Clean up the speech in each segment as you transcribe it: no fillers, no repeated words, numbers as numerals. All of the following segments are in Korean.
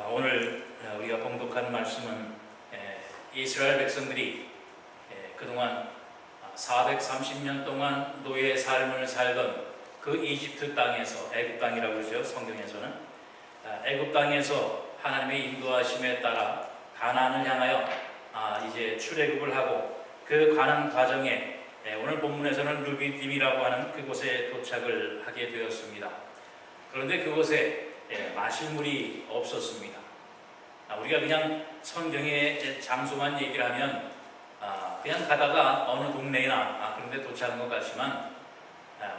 오늘 우리가 봉독한 말씀은 이스라엘 백성들이 그동안 430년 동안 노예의 삶을 살던 그 이집트 땅에서, 애굽 땅이라고 그러죠, 성경에서는. 애굽 땅에서 하나님의 인도하심에 따라 가나안을 향하여 이제 출애굽을 하고, 그 가는 과정에 오늘 본문에서는 르비딤이라고 하는 그곳에 도착을 하게 되었습니다. 그런데 그곳에 마실 물이 없었습니다. 우리가 그냥 성경의 장소만 얘기를 하면 그냥 가다가 어느 동네나 그런 데 도착한 것 같지만,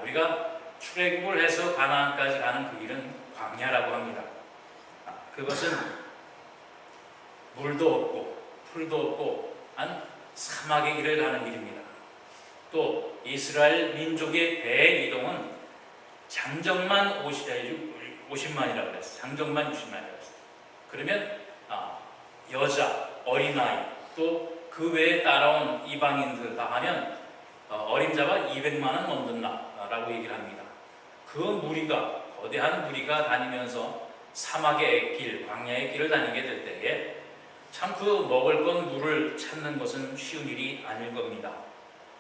우리가 출애굽을 해서 가나안까지 가는 그 길은 광야라고 합니다. 그것은 물도 없고 풀도 없고 한 사막의 길을 가는 길입니다. 또 이스라엘 민족의 대이동은 장정만 50만이라고 그랬어요. 장정만 60만이라고 그랬어요. 그러면 여자, 어린아이, 또 그 외에 따라온 이방인들 다 하면 어림잡아 200만은 넘는다라고 얘기를 합니다. 그 무리가, 거대한 무리가 다니면서 사막의 길, 광야의 길을 다니게 될 때에 참 그 먹을 것, 물을 찾는 것은 쉬운 일이 아닐 겁니다.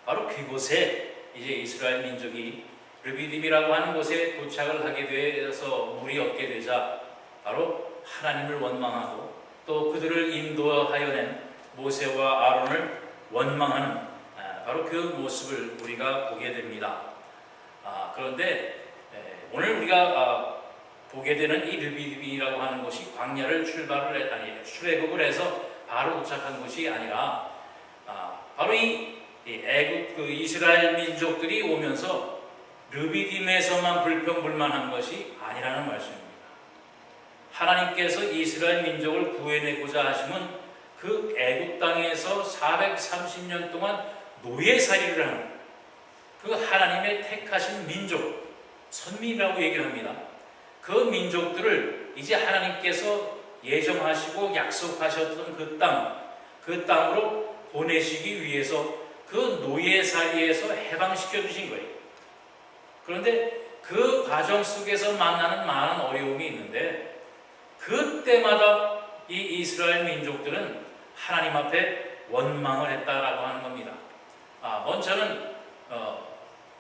바로 그곳에 이제 이스라엘 민족이 르비딤이라고 하는 곳에 도착을 하게 되어서 물이 없게 되자 바로 하나님을 원망하고 또 그들을 인도하여 낸 모세와 아론을 원망하는 바로 그 모습을 우리가 보게 됩니다. 그런데 오늘 우리가 보게 되는 이 르비딤이라고 하는 곳이 광야를 출애굽을 해서 바로 도착한 곳이 아니라 바로 이 애굽 그 이스라엘 민족들이 오면서 르비딤에서만 불평불만한 것이 아니라는 말씀입니다. 하나님께서 이스라엘 민족을 구해내고자 하심은 그 애굽 땅에서 430년 동안 노예살이를 하는 그 하나님의 택하신 민족, 선민이라고 얘기를 합니다. 그 민족들을 이제 하나님께서 예정하시고 약속하셨던 그 땅으로 보내시기 위해서 그 노예살이에서 해방시켜 주신 거예요. 그런데 그 과정 속에서 만나는 많은 어려움이 있는데, 그때마다 이 이스라엘 민족들은 하나님 앞에 원망을 했다라고 하는 겁니다. 먼저는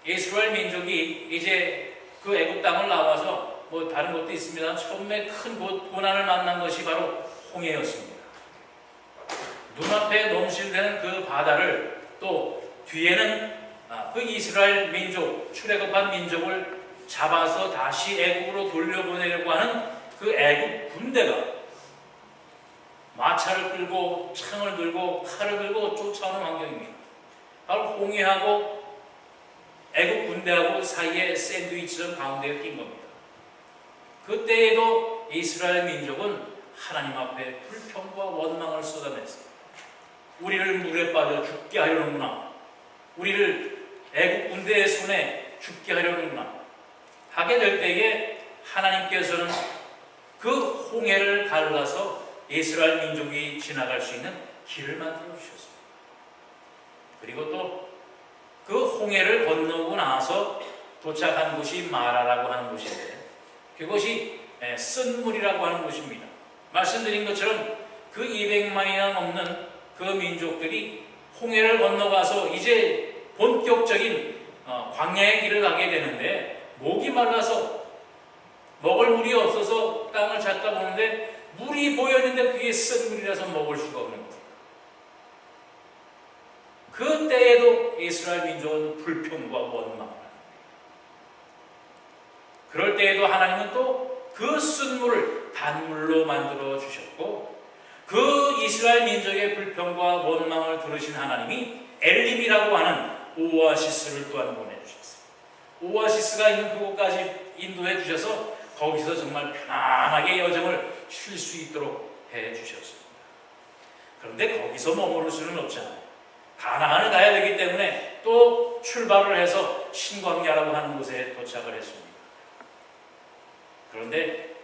이스라엘 민족이 이제 그 애굽 땅을 나와서 다른 것도 있습니다. 처음에 큰 고난을 만난 것이 바로 홍해였습니다. 눈앞에 넘실대는 그 바다를, 또 뒤에는 그 이스라엘 민족, 출애굽한 민족을 잡아서 다시 애굽으로 돌려보내려고 하는 그 애굽 군대가 마차를 끌고 창을 들고 칼을 들고 쫓아오는 환경입니다. 바로 홍해하고 애굽 군대하고 사이에 샌드위치처럼 가운데에 낀 겁니다. 그때에도 이스라엘 민족은 하나님 앞에 불평과 원망을 쏟아냈어요. 우리를 물에 빠져 죽게 하려는구나, 우리를 애굽 군대의 손에 죽게 하려는구나 하게 될 때에 하나님께서는 그 홍해를 갈라서 이스라엘 민족이 지나갈 수 있는 길을 만들어 주셨습니다. 그리고 또 그 홍해를 건너고 나서 도착한 곳이 마라라고 하는 곳인데, 그것이 쓴 물이라고 하는 곳입니다. 말씀드린 것처럼 그 200만이나 넘는 그 민족들이 홍해를 건너가서 이제 본격적인 광야의 길을 가게 되는데, 목이 말라서 먹을 물이 없어서 땅을 찾다 보는데 물이 보였는데 그게 쓴 물이라서 먹을 수가 없는 거예요. 그때에도 이스라엘 민족은 불평과 원망을 합니다. 그럴 때에도 하나님은 또 그 쓴 물을 단물로 만들어 주셨고, 그 이스라엘 민족의 불평과 원망을 들으신 하나님이 엘림이라고 하는 오아시스를 또한 보내주셨어요. 오아시스가 있는 그곳까지 인도해 주셔서 거기서 정말 편안하게 여정을 쉴 수 있도록 해 주셨습니다. 그런데 거기서 머무를 수는 없잖아요. 가나안을 가야 되기 때문에 또 출발을 해서 신광야라고 하는 곳에 도착을 했습니다. 그런데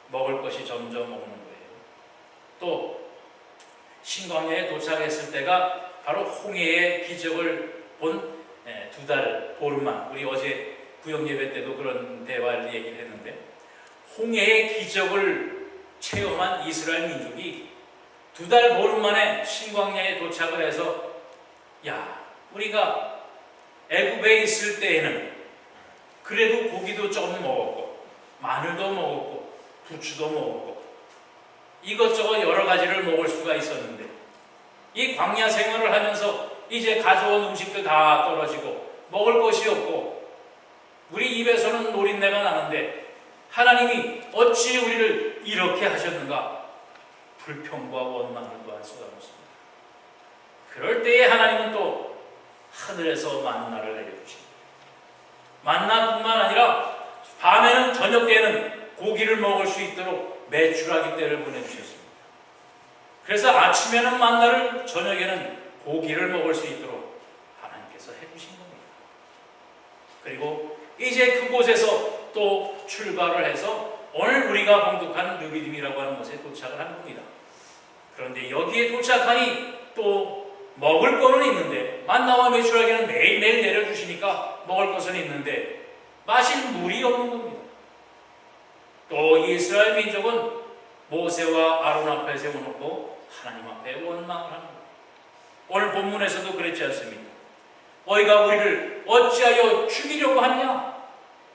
먹을 것이 점점 없는 거예요. 또 신광야에 도착했을 때가 바로 홍해의 기적을 본 2달 보름만, 우리 어제 구역 예배 때도 그런 대화를 얘기를 했는데, 홍해의 기적을 체험한 이스라엘 민족이 2달 보름 만에 신광야에 도착을 해서 우리가 애굽에 있을 때에는 그래도 고기도 조금 먹었고 마늘도 먹었고 부추도 먹었고 이것저것 여러 가지를 먹을 수가 있었는데 이 광야 생활을 하면서 이제 가져온 음식도 다 떨어지고 먹을 것이 없고 우리 입에서는 노린내가 나는데 하나님이 어찌 우리를 이렇게 하셨는가? 불평과 원망을 또할 수가 없습니다. 그럴 때에 하나님은 또 하늘에서 만나를 내려주십니다. 만나뿐만 아니라 밤에는 저녁 때에는 고기를 먹을 수 있도록 메추라기 때를 보내주셨습니다. 그래서 아침에는 만나를, 저녁에는 고기를 먹을 수 있도록 하나님께서 해주신 겁니다. 그리고 이제 그곳에서 또 출발을 해서 오늘 우리가 봉독한 르비딤이라고 하는 곳에 도착을 한 겁니다. 그런데 여기에 도착하니 또 먹을 거는 있는데 만나와 메추라기는 매일매일 내려주시니까 먹을 것은 있는데 마실 물이 없는 겁니다. 또 이스라엘 민족은 모세와 아론 앞에 세워놓고 하나님 앞에 원망을 합니다. 오늘 본문에서도 그랬지 않습니까? 너희가 우리를 어찌하여 죽이려고 하느냐?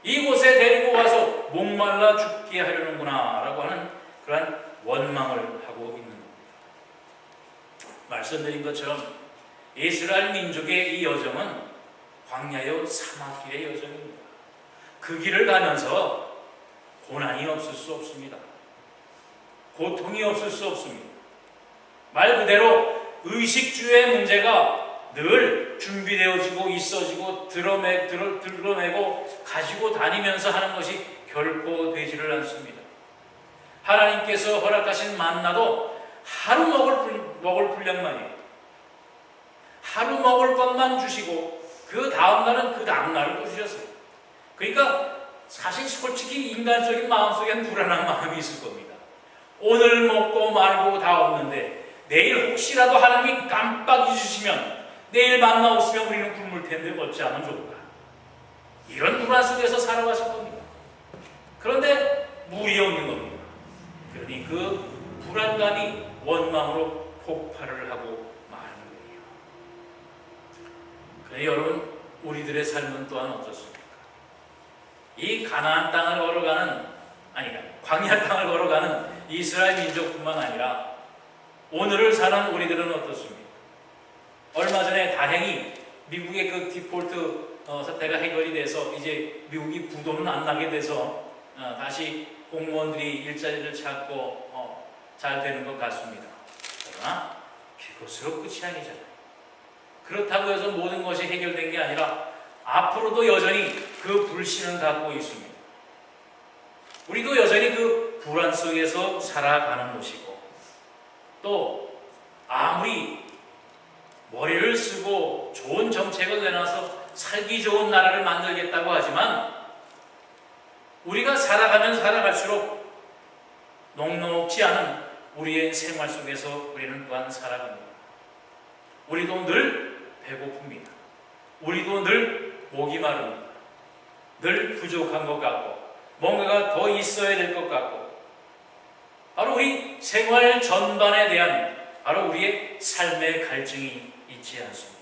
이곳에 데리고 와서 목말라 죽게 하려는구나 라고 하는 그러한 원망을 하고 있는 겁니다. 말씀드린 것처럼 이스라엘 민족의 이 여정은 광야여 사막길의 여정입니다. 그 길을 가면서 고난이 없을 수 없습니다. 고통이 없을 수 없습니다. 말 그대로 의식주의 문제가 늘 준비되어지고 있어지고 드러내고 가지고 다니면서 하는 것이 결코 되지를 않습니다. 하나님께서 허락하신 만나도 하루 먹을 분량만이에요. 하루 먹을 것만 주시고 그 다음날은 그 다음날을 또 주셨어요. 그러니까 사실 솔직히 인간적인 마음속에는 불안한 마음이 있을 겁니다. 오늘 먹고 말고 다 없는데 내일 혹시라도 하나님이 깜빡 잊으시면 내일 만나 없으면 우리는 굶을 텐데 어찌하면 좋을까? 이런 불안 속에서 살아가실 겁니다. 그런데 물이 없는 겁니다. 그러니 그 불안감이 원망으로 폭발을 하고 마는 거예요. 그런데 여러분, 우리들의 삶은 또한 어떻습니까? 이 가나안 땅을 걸어가는, 광야 땅을 걸어가는 이스라엘 민족뿐만 아니라 오늘을 사는 우리들은 어떻습니까? 얼마 전에 다행히 미국의 그 디폴트 사태가 해결이 돼서 이제 미국이 부도는 안 나게 돼서 다시 공무원들이 일자리를 찾고 잘 되는 것 같습니다. 그러나 그것으로 끝이 아니잖아요. 그렇다고 해서 모든 것이 해결된 게 아니라 앞으로도 여전히 그 불신은 갖고 있습니다. 우리도 여전히 그 불안 속에서 살아가는 것이고 또 아무리 머리를 쓰고 좋은 정책을 내놔서 살기 좋은 나라를 만들겠다고 하지만 우리가 살아가면 살아갈수록 녹록지 않은 우리의 생활 속에서 우리는 또한 살아갑니다. 우리도 늘 배고픕니다. 우리도 늘 목이 마릅니다. 늘 부족한 것 같고 뭔가가 더 있어야 될 것 같고 바로 우리 생활 전반에 대한 바로 우리의 삶의 갈증이 있지 않습니까?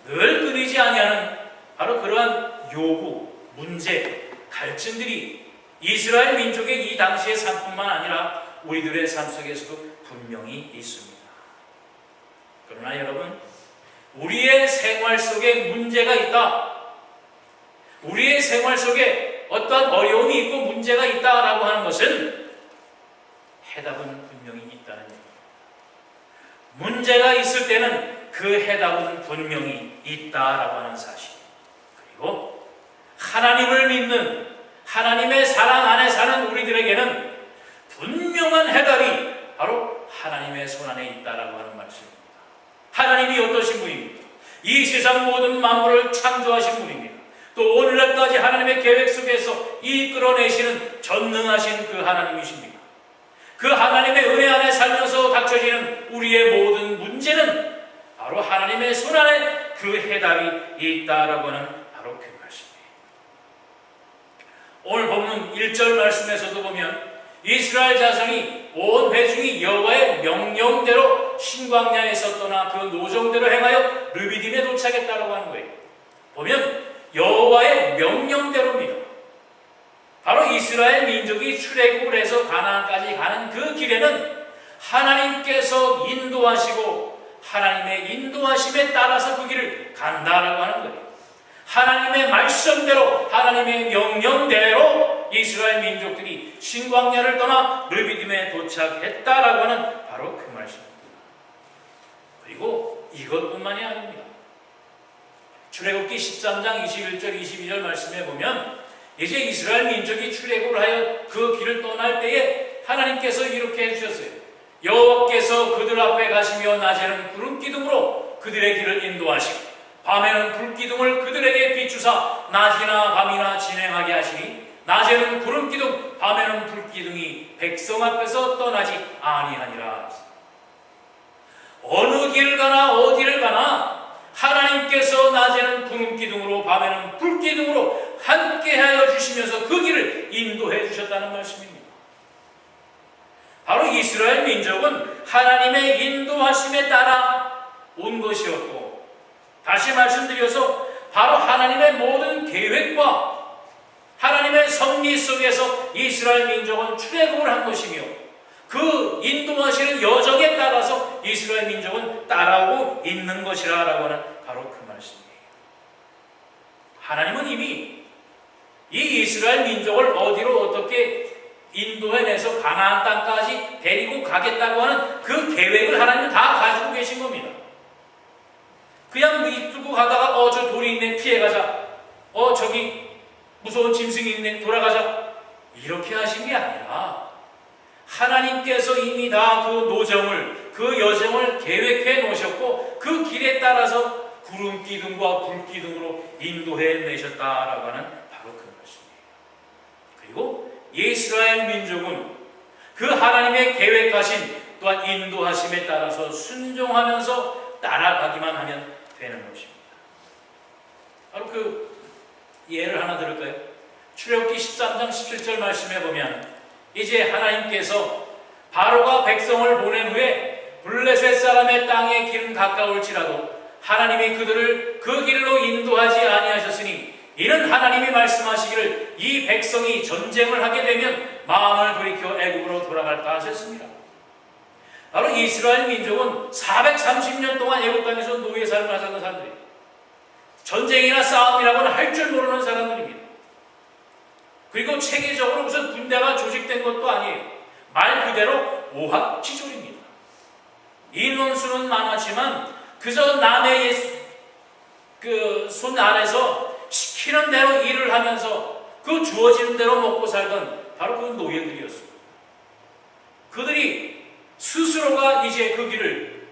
늘 끊이지 아니하는 바로 그러한 요구, 문제, 갈증들이 이스라엘 민족의 이 당시의 삶뿐만 아니라 우리들의 삶 속에서도 분명히 있습니다. 그러나 여러분, 우리의 생활 속에 문제가 있다. 우리의 생활 속에 어떠한 어려움이 있고 문제가 있다라고 하는 것은 해답은 분명히 있다는 얘기입니다. 문제가 있을 때는 그 해답은 분명히 있다라고 하는 사실. 그리고 하나님을 믿는 하나님의 사랑 안에 사는 우리들에게는 분명한 해답이 바로 하나님의 손 안에 있다라고 하는 말씀입니다. 하나님이 어떠신 분입니까? 이 세상 모든 만물을 창조하신 분입니다. 또 오늘날까지 하나님의 계획 속에서 이끌어내시는 전능하신 그 하나님이십니다. 그 하나님의 은혜 안에 살면서 닥쳐지는 우리의 모든 문제는 바로 하나님의 손 안에 그 해답이 있다라고 하는 바로 그 말씀이에요. 오늘 본문 1절 말씀에서도 보면 이스라엘 자손이 온 회중이 여호와의 명령대로 신광야에서 떠나 그 노정대로 행하여 르비딤에 도착했다고 하는 거예요. 보면 여호와의 명령대로입니다. 바로 이스라엘 민족이 출애굽을 해서 가나안까지 가는 그 길에는 하나님께서 인도하시고 하나님의 인도하심에 따라서 그 길을 간다라고 하는 거예요. 하나님의 말씀대로 하나님의 명령대로 이스라엘 민족들이 신광야를 떠나 르비딤에 도착했다라고 하는 바로 그 말씀입니다. 그리고 이것뿐만이 아닙니다. 출애굽기 13장 21절 22절 말씀에 보면 이제 이스라엘 민족이 출애굽을 하여 그 길을 떠날 때에 하나님께서 이렇게 해주셨어요. 여호와께서 그들 앞에 가시며 낮에는 구름 기둥으로 그들의 길을 인도하시고 밤에는 불기둥을 그들에게 비추사 낮이나 밤이나 진행하게 하시니 낮에는 구름 기둥 밤에는 불기둥이 백성 앞에서 떠나지 아니하니라. 어느 길 가나 어디를 가나 하나님께서 낮에는 구름 기둥으로 밤에는 불기둥으로 함께하여 주시면서 그 길을 인도해 주셨다는 말씀입니다. 바로 이스라엘 민족은 하나님의 인도하심에 따라 온 것이었고, 다시 말씀드려서 바로 하나님의 모든 계획과 하나님의 섭리 속에서 이스라엘 민족은 출애굽을 한 것이며 그 인도하시는 여정에 따라서 이스라엘 민족은 따라오고 있는 것이라고 하는 바로 그 말씀이에요. 하나님은 이미 이 이스라엘 민족을 어디로 어떻게 인도해내서 가나안 땅까지 데리고 가겠다고 하는 그 계획을 하나님은 다 가지고 계신 겁니다. 그냥 이끌고 가다가 저 돌이 있네 피해가자, 저기 무서운 짐승이 있네 돌아가자, 이렇게 하신 게 아니라 하나님께서 이미 다 그 노정을, 그 여정을 계획해 놓으셨고 그 길에 따라서 구름 기둥과 불 기둥으로 인도해 내셨다라고 하는 바로 그 말씀이에요. 그리고 이스라엘 민족은 그 하나님의 계획하신 또한 인도하심에 따라서 순종하면서 따라가기만 하면 되는 것입니다. 바로 그 예를 하나 들을까요? 출애굽기 13장 17절 말씀에 보면 이제 하나님께서 바로가 백성을 보낸 후에 블레셋 사람의 땅의 길은 가까울지라도 하나님이 그들을 그 길로 인도하지 아니하셨으니 이는 하나님이 말씀하시기를 이 백성이 전쟁을 하게 되면 마음을 돌이켜 애굽으로 돌아갈까 하셨습니다. 바로 이스라엘 민족은 430년 동안 애굽 땅에서 노예 삶을 하셨던 사람들이에요. 전쟁이나 싸움이라고는 할 줄 모르는 사람들입니다. 그리고 체계적으로 무슨 군대가 조직된 것도 아니에요. 말 그대로 오합지졸입니다. 인원수는 많았지만 그저 남의 그 손 아래서 시키는 대로 일을 하면서 그 주어지는 대로 먹고 살던 바로 그 노예들이었습니다. 그들이 스스로가 이제 그 길을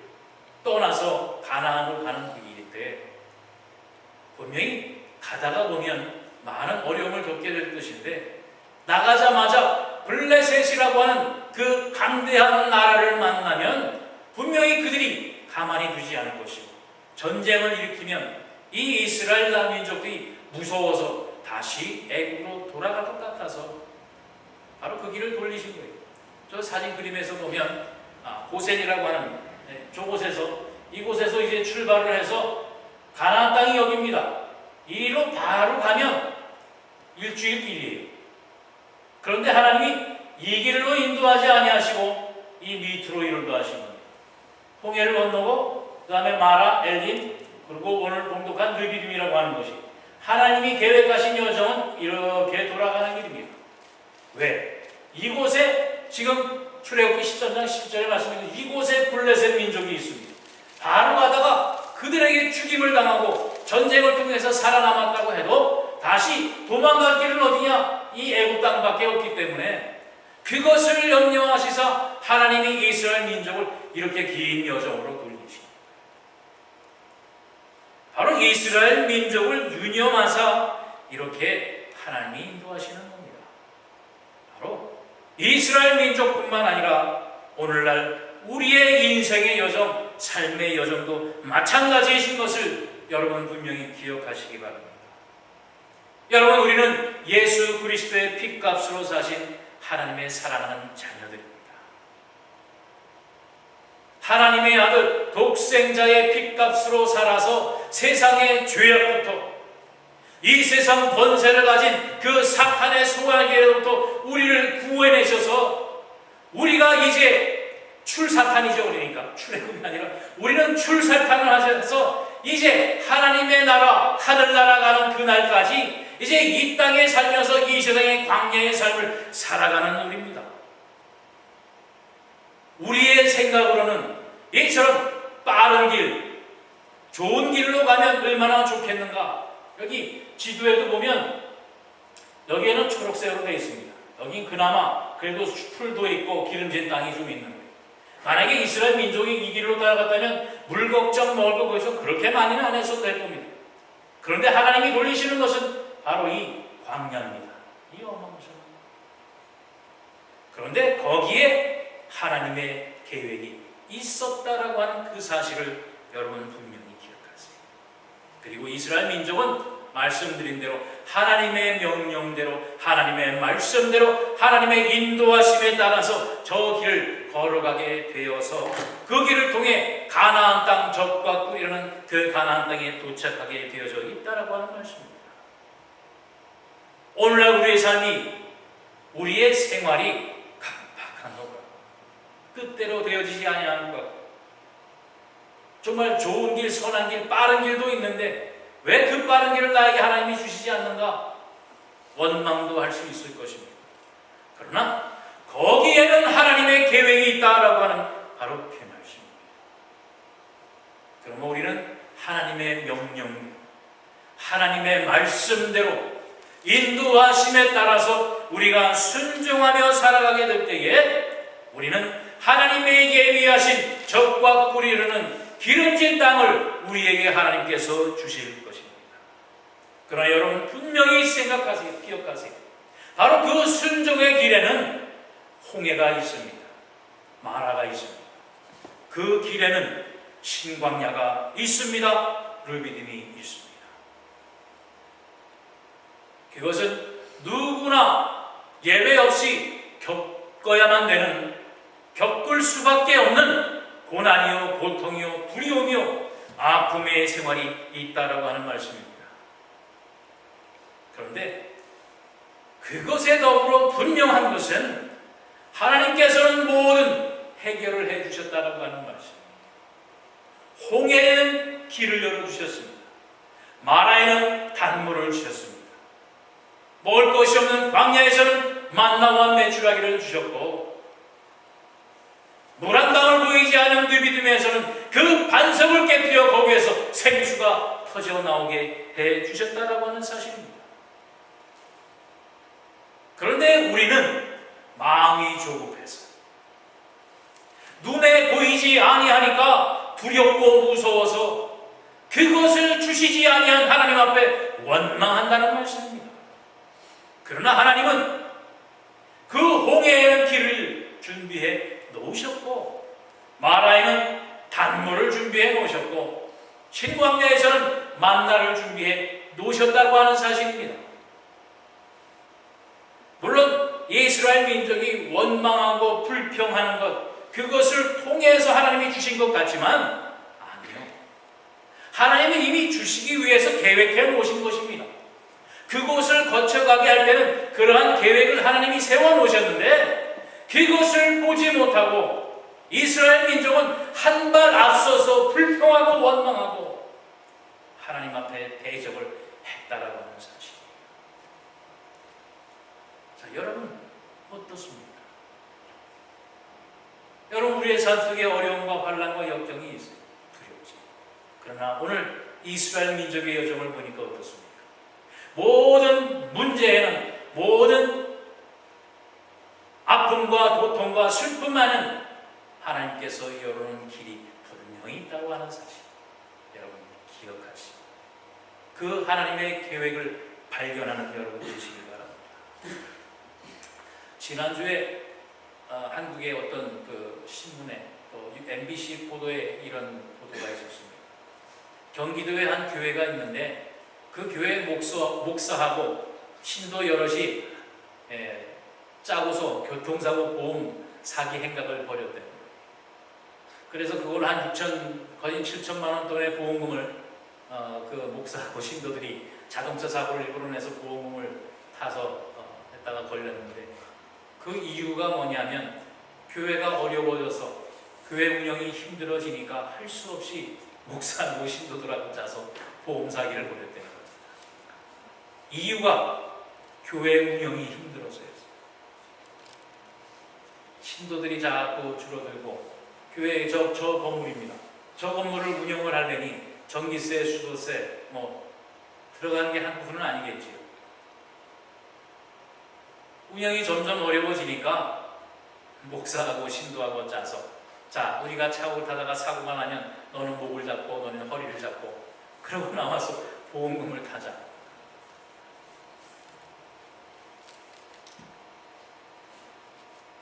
떠나서 가나안으로 가는 그 길인데 분명히 가다가 보면 많은 어려움을 겪게 될 것인데 나가자마자 블레셋이라고 하는 그 강대한 나라를 만나면 분명히 그들이 가만히 두지 않을 것이고 전쟁을 일으키면 이 이스라엘 민족들이 무서워서 다시 애굽으로 돌아갈 것 같아서 바로 그 길을 돌리신 거예요. 저 사진 그림에서 보면 고센이라고 하는 이곳에서 이제 출발을 해서 가나안 땅이 여기입니다. 이리로 바로 가면 일주일 길이에요. 그런데 하나님이 이 길로 인도하지 아니하시고 이 밑으로 인도하신 겁니다. 홍해를 건너고 그 다음에 마라, 엘림, 그리고 오늘 봉독한 르비딤이라고 하는 것이 하나님이 계획하신 여정은 이렇게 돌아가는 길입니다. 왜? 이곳에 지금 출애굽기 13장 10절에 말씀드린 이곳에 블레셋 민족이 있습니다. 바로 가다가 그들에게 죽임을 당하고 전쟁을 통해서 살아남았다고 해도 다시 도망갈 길은 어디냐? 이 애굽 땅밖에 없기 때문에 그것을 염려하시사 하나님이 이스라엘 민족을 이렇게 긴 여정으로 돌리십니다. 바로 이스라엘 민족을 유념하사 이렇게 하나님이 인도하시는 겁니다. 바로 이스라엘 민족뿐만 아니라 오늘날 우리의 인생의 여정, 삶의 여정도 마찬가지이신 것을 여러분 분명히 기억하시기 바랍니다. 여러분, 우리는 예수 그리스도의 피값으로 사신 하나님의 사랑하는 자녀들입니다. 하나님의 아들 독생자의 핏값으로 살아서 세상의 죄악부터 이 세상 권세를 가진 그 사탄의 소화기로부터 우리를 구해내셔서 우리가 이제 출사탄이죠. 그러니까 출애굽이 아니라 우리는 출사탄을 하셔서 이제 하나님의 나라 하늘나라 가는 그날까지 이제 이 땅에 살면서 이 세상의 광야의 삶을 살아가는 우리입니다. 우리의 생각으로는 이처럼 빠른 길, 좋은 길로 가면 얼마나 좋겠는가. 여기 지도에도 보면 여기에는 초록색으로 되어 있습니다. 여긴 그나마 그래도 풀도 있고 기름진 땅이 좀 있는 거예요. 만약에 이스라엘 민족이 이 길로 따라갔다면 물 걱정, 먹을 거 거기서 그렇게 많이는 안 했어도 될 겁니다. 그런데 하나님이 돌리시는 것은 바로 이 광야입니다. 이 어마무시한. 그런데 거기에 하나님의 계획이 있었다라고 하는 그 사실을 여러분 분명히 기억하세요. 그리고 이스라엘 민족은 말씀드린 대로 하나님의 명령대로 하나님의 말씀대로 하나님의 인도하심에 따라서 저 길을 걸어가게 되어서 그 길을 통해 가나안 땅 적과 꿀이라는 그 가나안 땅에 도착하게 되어져 있다라고 하는 말씀입니다. 오늘날 우리의 삶이 우리의 생활이 각박한 것 같고 뜻대로 되어지지 아니하는 것 같고 정말 좋은 길, 선한 길, 빠른 길도 있는데 왜 그 빠른 길을 나에게 하나님이 주시지 않는가? 원망도 할 수 있을 것입니다. 그러나 거기에는 하나님의 계획이 있다라고 하는 바로 그 말씀입니다. 그러면 우리는 하나님의 명령, 하나님의 말씀대로 인도하심에 따라서 우리가 순종하며 살아가게 될 때에 우리는 하나님의 예비하신 적과 꿀이 흐르는 기름진 땅을 우리에게 하나님께서 주실 것입니다. 그러나 여러분 분명히 생각하세요. 기억하세요. 바로 그 순종의 길에는 홍해가 있습니다. 마라가 있습니다. 그 길에는 신광야가 있습니다. 르비딤이 있습니다. 그것은 누구나 예외 없이 겪어야만 되는, 겪을 수밖에 없는 고난이요, 고통이요, 두려움이요, 아픔의 생활이 있다라고 하는 말씀입니다. 그런데 그것에 더불어 분명한 것은 하나님께서는 모든 해결을 해주셨다라고 하는 말씀입니다. 홍해에는 길을 열어주셨습니다. 마라에는 단물을 주셨습니다. 먹을 것이 없는 광야에서는 만나와 메추라기를 주셨고 노란 강을 보이지 않는 르비딤에서는 그 반석을 깨뜨려 거기에서 생수가 터져 나오게 해주셨다라고 하는 사실입니다. 그런데 우리는 마음이 조급해서 눈에 보이지 아니하니까 두렵고 무서워서 그것을 주시지 아니한 하나님 앞에 원망한다는 말씀입니다. 그러나 하나님은 그 홍해에는 길을 준비해 놓으셨고 마라에는 단물을 준비해 놓으셨고 신광야에서는 만나를 준비해 놓으셨다고 하는 사실입니다. 물론 이스라엘 민족이 원망하고 불평하는 것 그것을 통해서 하나님이 주신 것 같지만 아니요. 하나님은 이미 주시기 위해서 계획해 놓으신 것입니다. 그곳을 거쳐가게 할 때는 그러한 계획을 하나님이 세워놓으셨는데 그것을 보지 못하고 이스라엘 민족은 한 발 앞서서 불평하고 원망하고 하나님 앞에 대적을 했다라고 하는 사실입니다. 자, 여러분 어떻습니까? 여러분 우리의 삶 속에 어려움과 환난과 역경이 있어요. 두렵지. 그러나 오늘 이스라엘 민족의 여정을 보니까 어떻습니까? 모든 문제에는 모든 아픔과 고통과 슬픔에는 하나님께서 열어놓은 길이 분명히 있다고 하는 사실 여러분 기억하시고 그 하나님의 계획을 발견하는 여러분 되시길 바랍니다. 지난주에 한국의 어떤 그 신문에 또 MBC 보도에 이런 보도가 있었습니다. 경기도에 한 교회가 있는데 그 교회 목사하고 신도 여럿이 짜고서 교통사고 보험 사기 행각을 벌였다는 거예요. 그래서 그걸 한 6천, 거의 7천만 원 돈의 보험금을 그 목사하고 신도들이 자동차 사고를 일부러 내서 보험금을 타서 했다가 걸렸는데, 그 이유가 뭐냐면 교회가 어려워져서 교회 운영이 힘들어지니까 할 수 없이 목사하고 신도들하고 짜서 보험 사기를 벌였다는 거죠. 이유가 교회 운영이 힘들어서였어요. 신도들이 자꾸 줄어들고, 교회 저 건물입니다. 저 건물을 운영을 하려니 전기세, 수도세 들어가는 게 한두 푼은 아니겠지요. 운영이 점점 어려워지니까 목사하고 신도하고 짜서, 자, 우리가 차를 타다가 사고가 나면 너는 목을 잡고 너는 허리를 잡고, 그러고 나와서 보험금을 타자.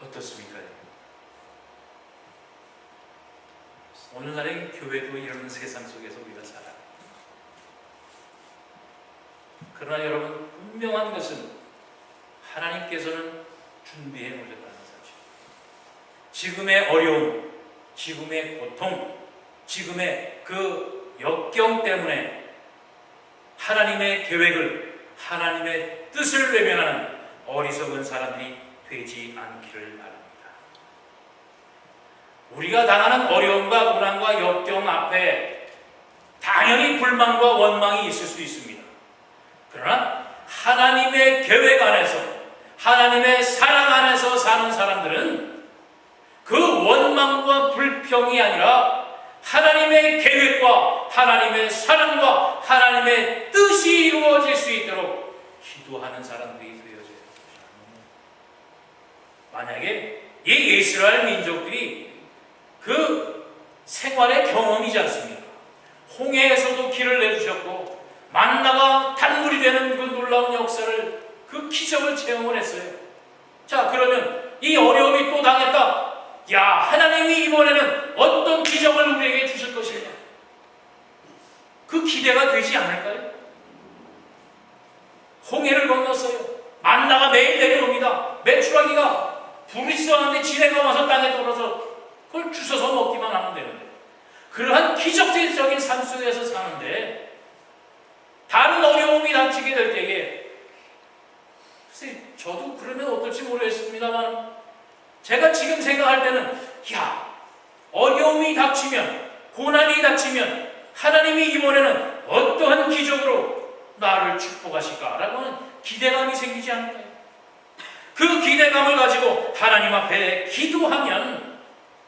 어떻습니까? 오늘날의 교회도 이런 세상 속에서 우리가 살아요. 그러나 여러분, 분명한 것은 하나님께서는 준비해 놓으셨다는 사실. 지금의 어려움, 지금의 고통, 지금의 그 역경 때문에 하나님의 계획을, 하나님의 뜻을 외면하는 어리석은 사람들이 되지 않기를 바랍니다. 우리가 당하는 어려움과 고난과 역경 앞에 당연히 불만과 원망이 있을 수 있습니다. 그러나 하나님의 계획 안에서, 하나님의 사랑 안에서 사는 사람들은 그 원망과 불평이 아니라 하나님의 계획과 하나님의 사랑과 하나님의 뜻이 이루어질 수 있도록 기도하는 사람들이 되어져야 합니다. 만약에 이 이스라엘 민족들이 그 생활의 경험이지 않습니까? 홍해에서도 길을 내주셨고 만나가 단물이 되는 그 놀라운 역사를, 그 기적을 체험을 했어요. 자, 그러면 이 어려움이 또 당했다. 야, 하나님이 이번에는 어떤 기적을 우리에게 주실 것인가? 그 기대가 되지 않을까요? 홍해를 건넜어요. 만나가 매일 내려옵니다. 메추라기가 불이 쏘는데 지네가 와서 땅에 떨어져 그걸 주워서 먹기만 하면 되는데, 그러한 기적적인 삶 속에서 사는데 다른 어려움이 닥치게 될 때에, 글쎄 저도 그러면 어떨지 모르겠습니다만, 제가 지금 생각할 때는 야, 어려움이 닥치면, 고난이 닥치면 하나님이 이번에는 어떠한 기적으로 나를 축복하실까라고 하는 기대감이 생기지 않을까요? 그 기대감을 가지고 하나님 앞에 기도하면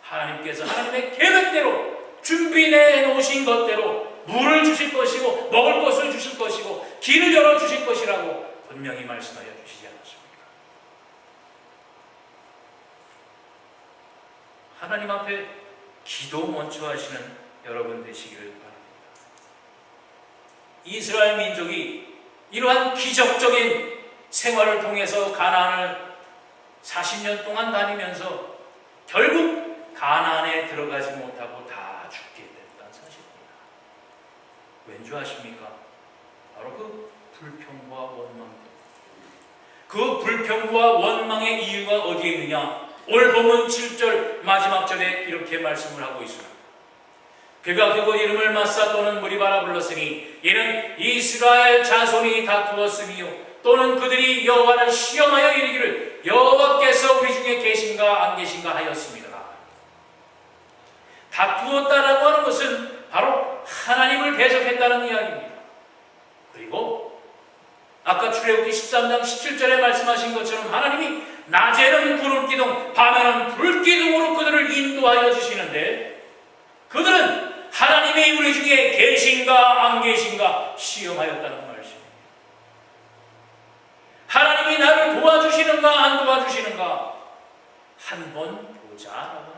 하나님께서 하나님의 계획대로 준비해 놓으신 것대로 물을 주실 것이고 먹을 것을 주실 것이고 길을 열어주실 것이라고 분명히 말씀하여 주시지 않았습니까? 하나님 앞에 기도 먼저 하시는 여러분 되시기를 바랍니다. 이스라엘 민족이 이러한 기적적인 생활을 통해서 가나안을 40년 동안 다니면서 결국 가나안에 들어가지 못하고 다 죽게 됐다는 사실입니다. 왠지 아십니까? 바로 그 불평과 원망. 그 불평과 원망의 이유가 어디에 있느냐? 오늘 본문 7절 마지막 절에 이렇게 말씀을 하고 있습니다. 그가 그곳 이름을 마사 또는 무리바라 불렀으니 이는 이스라엘 자손이 다투었으며 또는 그들이 여호와를 시험하여 이르기를 여호와께서 우리 중에 계신가 안 계신가 하였습니다. 다투었다라고 하는 것은 바로 하나님을 대적했다는 이야기입니다. 그리고 아까 출애굽기 13장 17절에 말씀하신 것처럼 하나님이 낮에는 구름 기둥, 밤에는 불 기둥으로 그들을 인도하여 주시는데, 그들은 하나님이 우리 중에 계신가 안 계신가 시험하였다는 말씀입니다. 하나님이 나를 도와주시는가 안 도와주시는가 한번 보자라고 합니다.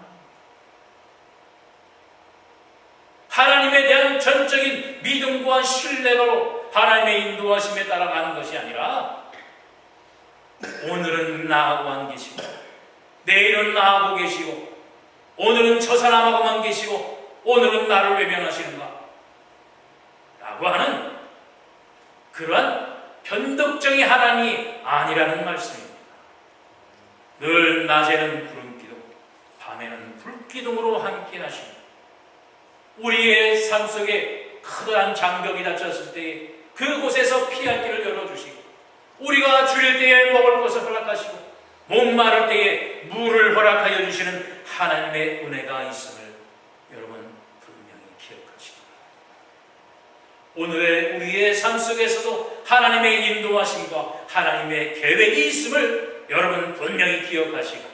하나님에 대한 전적인 믿음과 신뢰로 하나님의 인도하심에 따라가는 것이 아니라 오늘은 나하고 안 계시고 내일은 나하고 계시고 오늘은 저 사람하고만 계시고 오늘은 나를 외면하시는가 라고 하는 그러한 변덕적인 하나님이 아니라는 말씀입니다. 늘 낮에는 구름기둥, 밤에는 불기둥으로 함께 하시니 우리의 삶 속에 커다란 장벽이 닫혔을 때에 그곳에서 피할 길을 열어주시고, 우리가 줄일 때에 먹을 것을 허락하시고 목마를 때에 물을 허락하여 주시는 하나님의 은혜가 있음을 여러분 분명히 기억하시기 바랍니다. 오늘의 우리의 삶 속에서도 하나님의 인도하심과 하나님의 계획이 있음을 여러분 분명히 기억하시고,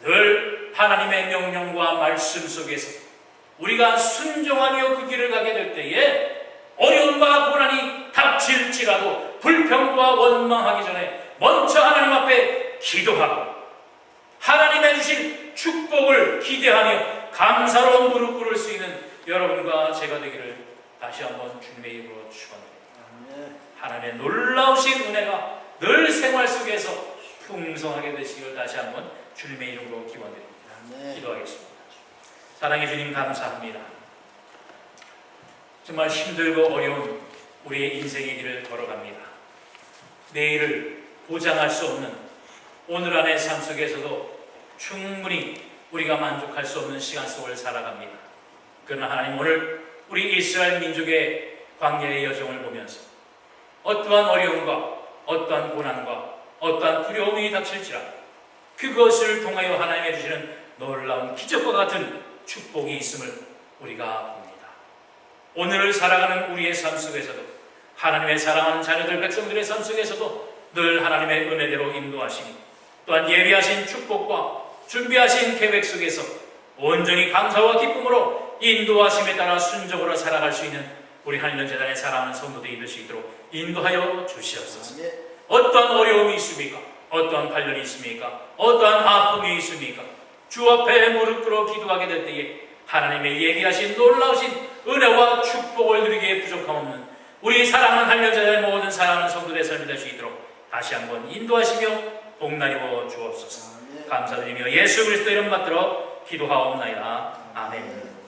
늘 하나님의 명령과 말씀 속에서 우리가 순종하며 그 길을 가게 될 때에 어려움과 고난이 닥칠지라도 불평과 원망하기 전에 먼저 하나님 앞에 기도하고 하나님의 주신 축복을 기대하며 감사로 무릎 꿇을 수 있는 여러분과 제가 되기를 다시 한번 주님의 이름으로 축원드립니다. 하나님의 놀라우신 은혜가 늘 생활 속에서 풍성하게 되시길 다시 한번 주님의 이름으로 기원드립니다. 기도하겠습니다. 사랑해 주님, 감사합니다. 정말 힘들고 어려운 우리의 인생의 길을 걸어갑니다. 내일을 보장할 수 없는 오늘 안의 삶 속에서도 충분히 우리가 만족할 수 없는 시간 속을 살아갑니다. 그러나 하나님, 오늘 우리 이스라엘 민족의 광야의 여정을 보면서 어떠한 어려움과 어떠한 고난과 어떠한 두려움이 닥칠지라도 그것을 통하여 하나님의 주시는 놀라운 기적과 같은 축복이 있음을 우리가 봅니다. 오늘을 살아가는 우리의 삶 속에서도, 하나님의 사랑하는 자녀들 백성들의 삶 속에서도 늘 하나님의 은혜대로 인도하시니, 또한 예비하신 축복과 준비하신 계획 속에서 온전히 감사와 기쁨으로 인도하심에 따라 순종으로 살아갈 수 있는 우리 한일전재단의 사랑하는 성도들이 될 수 있도록 인도하여 주시옵소서. 어떠한 어려움이 있습니까? 어떠한 관련이 있습니까? 어떠한 아픔이 있습니까? 주 앞에 무릎 꿇어 기도하게 될 때에 하나님의 예비하신 놀라우신 은혜와 축복을 누리기에 부족함 없는 우리 사랑하는 한일전재단의 모든 사랑하는 성도들의 삶이 될 수 있도록 다시 한번 인도하시며 복나리워 주옵소서. 감사드리며 예수 그리스도 이름 받들어 기도하옵나이다. 아멘.